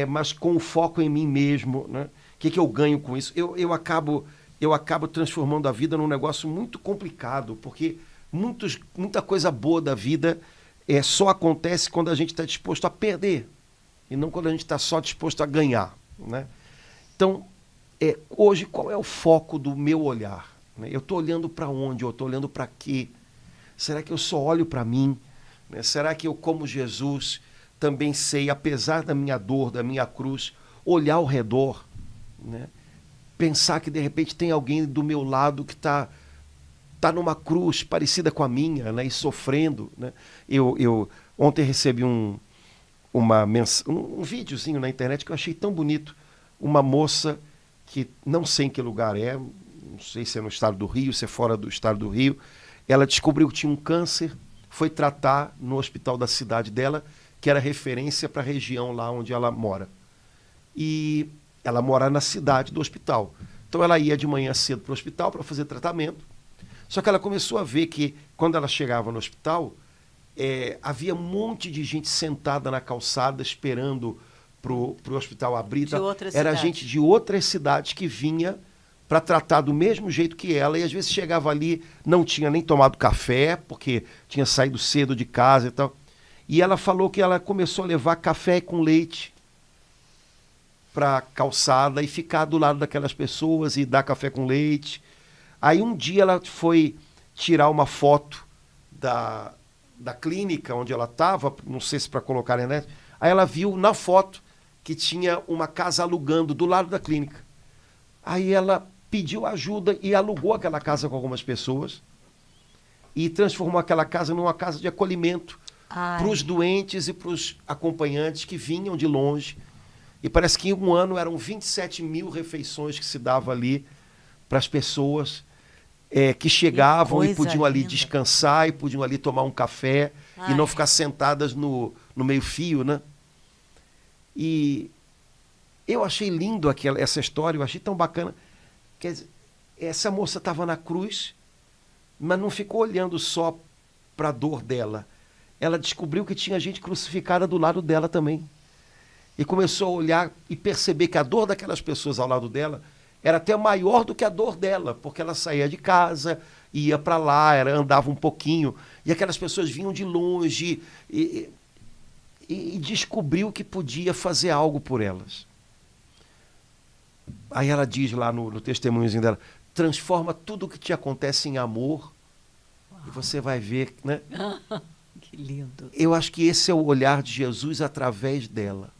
mas com o foco em mim mesmo, né? O que eu ganho com isso? Eu acabo transformando a vida num negócio muito complicado, porque muita coisa boa da vida só acontece quando a gente está disposto a perder, e não quando a gente está só disposto a ganhar, né? Então, hoje, qual é o foco do meu olhar? Eu estou olhando para onde? Eu estou olhando para quê? Será que eu só olho para mim? Será que eu, como Jesus, também sei, apesar da minha dor, da minha cruz, olhar ao redor, né? Pensar que de repente tem alguém do meu lado que está numa cruz parecida com a minha, né? E sofrendo, né? Eu ontem recebi um videozinho na internet que eu achei tão bonito. Uma moça que não sei em que lugar não sei se é no estado do Rio, se é fora do estado do Rio, ela descobriu que tinha um câncer, foi tratar no hospital da cidade dela, que era referência para a região lá onde ela mora. E ela mora na cidade do hospital. Então ela ia de manhã cedo para o hospital para fazer tratamento. Só que ela começou a ver que, quando ela chegava no hospital, havia um monte de gente sentada na calçada esperando para o hospital abrir. De outras Era cidades. gente de outras cidades que vinha para tratar do mesmo jeito que ela, e às vezes chegava ali, não tinha nem tomado café, porque tinha saído cedo de casa e tal. E ela falou que ela começou a levar café com leite para a calçada e ficar do lado daquelas pessoas e dar café com leite. Aí um dia ela foi tirar uma foto da clínica onde ela estava, não sei se para colocar na internet. Aí ela viu na foto que tinha uma casa alugando do lado da clínica. Aí ela pediu ajuda e alugou aquela casa com algumas pessoas e transformou aquela casa numa casa de acolhimento para os doentes e para os acompanhantes que vinham de longe. E parece que em um ano eram 27 mil refeições que se dava ali para as pessoas que chegavam e podiam ali descansar e podiam ali tomar um café e não ficar sentadas no meio-fio, né? E eu achei lindo essa história, eu achei tão bacana. Quer dizer, essa moça estava na cruz, mas não ficou olhando só para a dor dela. Ela descobriu que tinha gente crucificada do lado dela também. E começou a olhar e perceber que a dor daquelas pessoas ao lado dela era até maior do que a dor dela, porque ela saía de casa, ia para lá, andava um pouquinho, e aquelas pessoas vinham de longe e descobriu que podia fazer algo por elas. Aí ela diz lá no testemunhozinho dela, transforma tudo o que te acontece em amor. Uau. E você vai ver, né? Que lindo. Eu acho que esse é o olhar de Jesus através dela.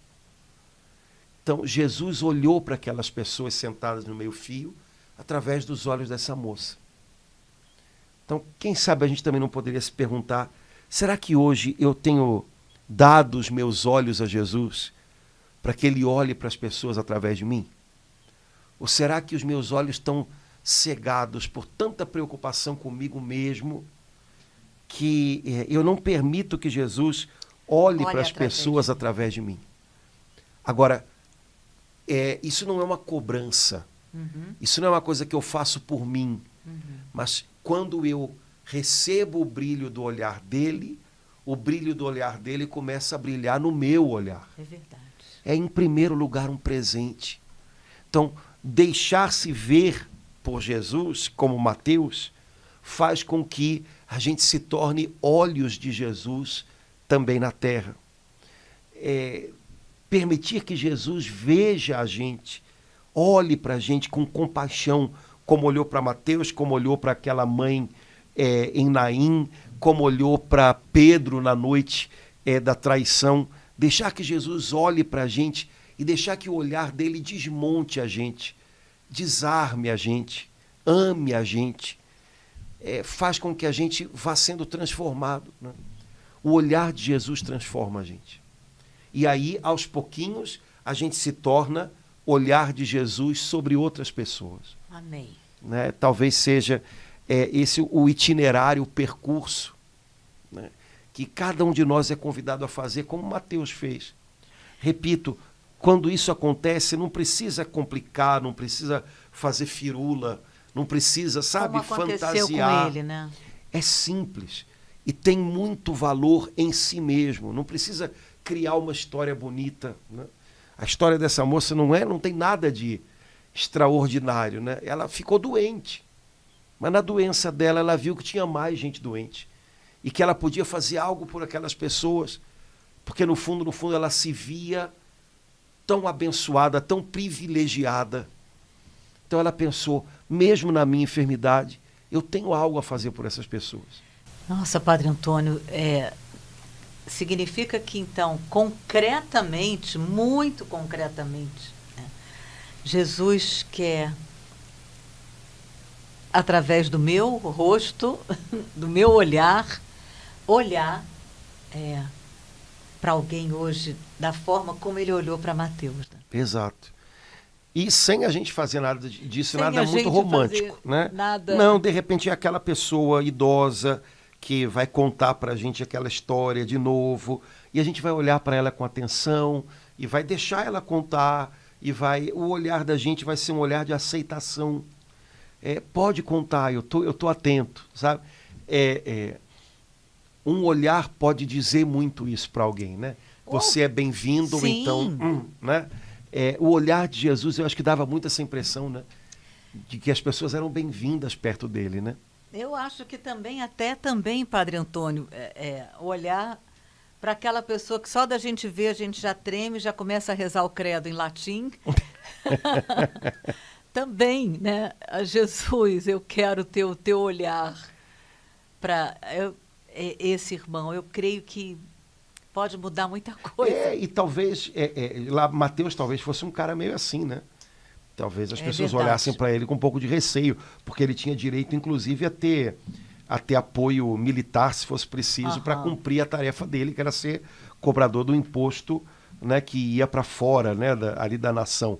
Então, Jesus olhou para aquelas pessoas sentadas no meio-fio através dos olhos dessa moça. Então, quem sabe a gente também não poderia se perguntar, será que hoje eu tenho dado os meus olhos a Jesus para que Ele olhe para as pessoas através de mim? Ou será que os meus olhos estão cegados por tanta preocupação comigo mesmo que eu não permito que Jesus olhe para as pessoas através de mim? Agora, isso não é uma cobrança. Uhum. Isso não é uma coisa que eu faço por mim. Uhum. Mas quando eu recebo o brilho do olhar dele, o brilho do olhar dele começa a brilhar no meu olhar. É verdade. É, em primeiro lugar, um presente. Então, deixar-se ver por Jesus, como Mateus, faz com que a gente se torne olhos de Jesus também na terra. Permitir que Jesus veja a gente, olhe para a gente com compaixão, como olhou para Mateus, como olhou para aquela mãe em Naim, como olhou para Pedro na noite da traição, deixar que Jesus olhe para a gente e deixar que o olhar dele desmonte a gente, desarme a gente, ame a gente, faz com que a gente vá sendo transformado, né? O olhar de Jesus transforma a gente. E aí, aos pouquinhos, a gente se torna olhar de Jesus sobre outras pessoas. Amém. Né? Talvez seja esse o itinerário, o percurso, né? Que cada um de nós é convidado a fazer, como Mateus fez. Repito, quando isso acontece, não precisa complicar, não precisa fazer firula, não precisa, sabe, como aconteceu fantasiar. com ele, né? É simples e tem muito valor em si mesmo. Não precisa criar uma história bonita, né? A história dessa moça não tem nada de extraordinário, né? Ela ficou doente, mas na doença dela ela viu que tinha mais gente doente e que ela podia fazer algo por aquelas pessoas, porque no fundo ela se via tão abençoada, tão privilegiada. Então ela pensou, mesmo na minha enfermidade, eu tenho algo a fazer por essas pessoas. Nossa, Padre Antônio, significa que, então, concretamente, muito concretamente, Jesus quer, através do meu rosto, do meu olhar para alguém hoje da forma como ele olhou para Mateus. Né? Exato. E sem a gente fazer nada disso, Sem nada muito romântico, né? Nada... Não, de repente é aquela pessoa idosa que vai contar pra gente aquela história de novo, e a gente vai olhar para ela com atenção e vai deixar ela contar, e o olhar da gente vai ser um olhar de aceitação. Pode contar, eu tô atento, sabe? Um olhar pode dizer muito isso para alguém, né? Você é bem-vindo, ou então, né? O olhar de Jesus, eu acho que dava muito essa impressão, né? De que as pessoas eram bem-vindas perto dele, né? Eu acho que também, Padre Antônio, olhar para aquela pessoa que só da gente ver a gente já treme, já começa a rezar o credo em latim. Também, né? Jesus, eu quero ter o teu olhar para esse irmão. Eu creio que pode mudar muita coisa. E talvez, lá Mateus talvez fosse um cara meio assim, né? Talvez as pessoas verdade. olhassem para ele com um pouco de receio, porque ele tinha direito, inclusive, a ter apoio militar, se fosse preciso, para cumprir a tarefa dele, que era ser cobrador do imposto, né, que ia para fora, né, ali da nação.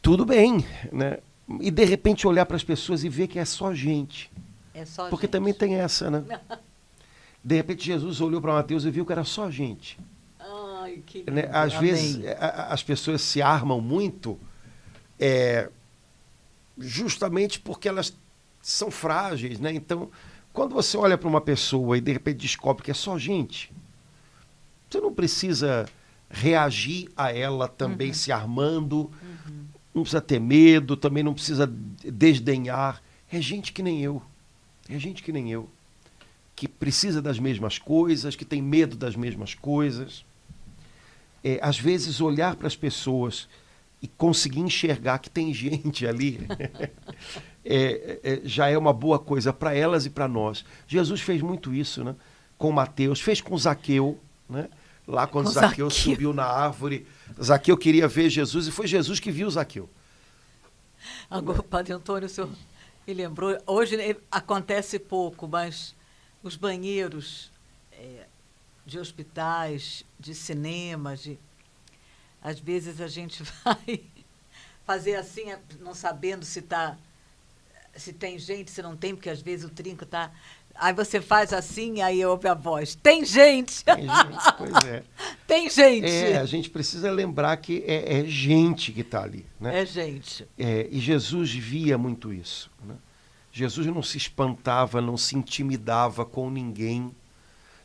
Tudo bem, né? E de repente olhar para as pessoas e ver que é só gente. Porque também tem essa, né? De repente Jesus olhou para Mateus e viu que era só gente. Ai, que lindo. Né? Às vezes as pessoas se armam muito justamente porque elas são frágeis, né? Então, quando você olha para uma pessoa e de repente descobre que é só gente, você não precisa reagir a ela também se armando, não precisa ter medo, também não precisa desdenhar. É gente que nem eu. É gente que nem eu. Que precisa das mesmas coisas, que tem medo das mesmas coisas. Às vezes, olhar para as pessoas e conseguir enxergar que tem gente ali já é uma boa coisa para elas e para nós. Jesus fez muito isso, né? Com Mateus, fez com Zaqueu, né? Lá quando Zaqueu subiu na árvore, Zaqueu queria ver Jesus e foi Jesus que viu Zaqueu. Agora, Padre Antônio, o senhor me lembrou, hoje acontece pouco, mas os banheiros de hospitais, de cinemas, às vezes a gente vai fazer assim, não sabendo se tem gente, se não tem, porque às vezes o trinco está... Aí você faz assim, aí ouve a voz. Tem gente! Tem gente, pois é. Tem gente! A gente precisa lembrar que é gente que está ali, né? É gente. E Jesus via muito isso, né? Jesus não se espantava, não se intimidava com ninguém.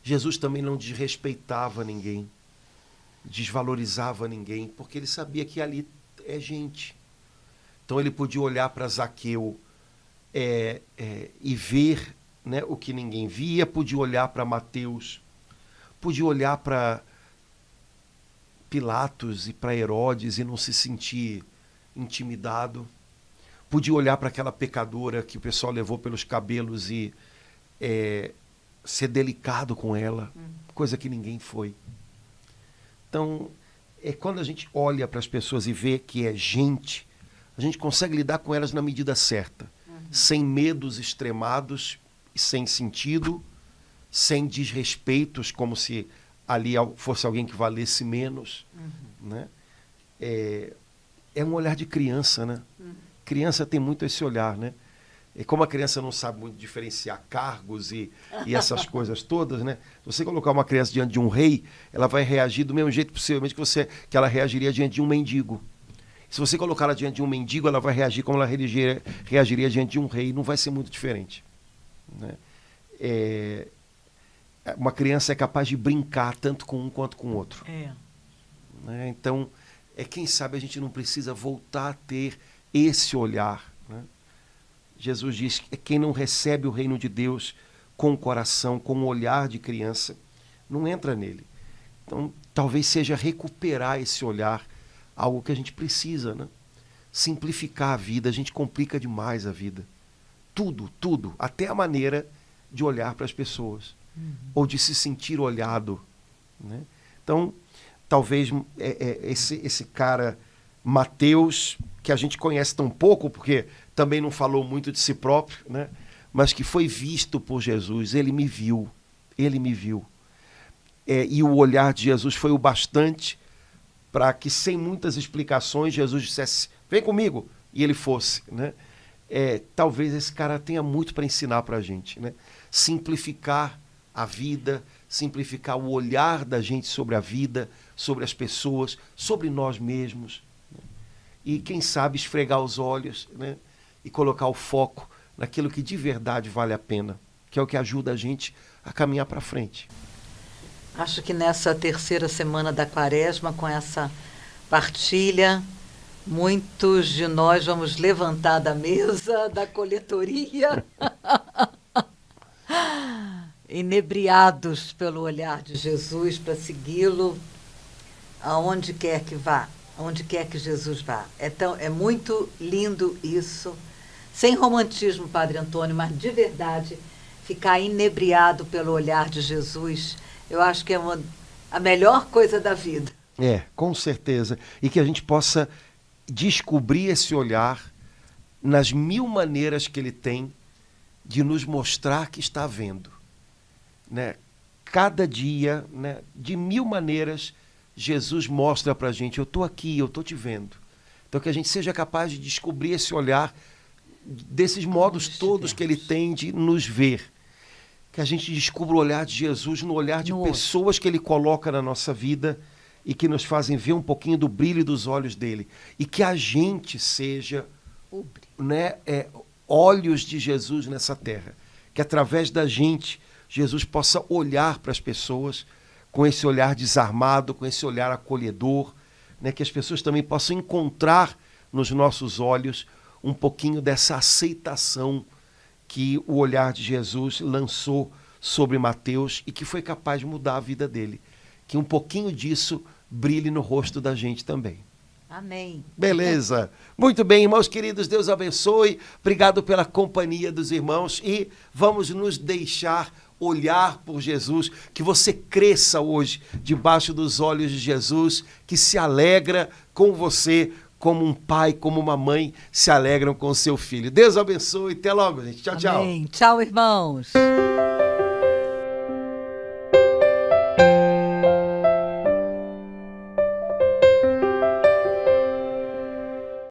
Jesus também não desrespeitava ninguém, desvalorizava ninguém, porque ele sabia que ali é gente. Então ele podia olhar para Zaqueu e ver, né, o que ninguém via, podia olhar para Mateus, podia olhar para Pilatos e para Herodes e não se sentir intimidado, podia olhar para aquela pecadora que o pessoal levou pelos cabelos e ser delicado com ela, coisa que ninguém foi. Então, quando a gente olha para as pessoas e vê que é gente, a gente consegue lidar com elas na medida certa, sem medos extremados, sem sentido, sem desrespeitos, como se ali fosse alguém que valesse menos. Né? É um olhar de criança, né? Criança tem muito esse olhar, né? E como a criança não sabe muito diferenciar cargos e essas coisas todas, né? Se você colocar uma criança diante de um rei, ela vai reagir do mesmo jeito, possivelmente, que ela reagiria diante de um mendigo. Se você colocar ela diante de um mendigo, ela vai reagir como ela reagiria diante de um rei. Não vai ser muito diferente. Né? Uma criança é capaz de brincar tanto com um quanto com o outro. Né? Então, quem sabe a gente não precisa voltar a ter esse olhar. Né? Jesus diz que quem não recebe o reino de Deus com o coração, com o olhar de criança, não entra nele. Então, talvez seja recuperar esse olhar, algo que a gente precisa, né? Simplificar a vida, a gente complica demais a vida. Tudo, até a maneira de olhar para as pessoas, ou de se sentir olhado. Né? Então, talvez esse cara, Mateus, que a gente conhece tão pouco, porque também não falou muito de si próprio, né? Mas que foi visto por Jesus, ele me viu. E o olhar de Jesus foi o bastante para que, sem muitas explicações, Jesus dissesse, vem comigo, e ele fosse. Né? Talvez esse cara tenha muito para ensinar para a gente. Né? Simplificar a vida, simplificar o olhar da gente sobre a vida, sobre as pessoas, sobre nós mesmos. Né? E, quem sabe, esfregar os olhos, né? E colocar o foco naquilo que de verdade vale a pena, que é o que ajuda a gente a caminhar para frente. Acho que nessa terceira semana da Quaresma, com essa partilha, muitos de nós vamos levantar da mesa, da coletoria, inebriados pelo olhar de Jesus, para segui-lo aonde quer que vá, onde quer que Jesus vá. É muito lindo isso, sem romantismo, Padre Antônio, mas de verdade, ficar inebriado pelo olhar de Jesus, eu acho que é a melhor coisa da vida. Com certeza. E que a gente possa descobrir esse olhar nas mil maneiras que ele tem de nos mostrar que está vendo. Né? Cada dia, né, de mil maneiras, Jesus mostra para a gente, eu estou aqui, eu estou te vendo. Então que a gente seja capaz de descobrir esse olhar desses modos todos que ele tem de nos ver. Que a gente descubra o olhar de Jesus no olhar de pessoas que ele coloca na nossa vida e que nos fazem ver um pouquinho do brilho dos olhos dele. E que a gente seja, né, olhos de Jesus nessa terra. Que através da gente, Jesus possa olhar para as pessoas com esse olhar desarmado, com esse olhar acolhedor, né, que as pessoas também possam encontrar nos nossos olhos um pouquinho dessa aceitação que o olhar de Jesus lançou sobre Mateus e que foi capaz de mudar a vida dele. Que um pouquinho disso brilhe no rosto da gente também. Amém. Beleza. Muito bem, irmãos queridos, Deus abençoe. Obrigado pela companhia dos irmãos e vamos nos deixar olhar por Jesus, que você cresça hoje debaixo dos olhos de Jesus, que se alegra com você, como um pai, como uma mãe se alegram com o seu filho. Deus abençoe. Até logo, gente. Tchau, tchau. Amém. Tchau, irmãos.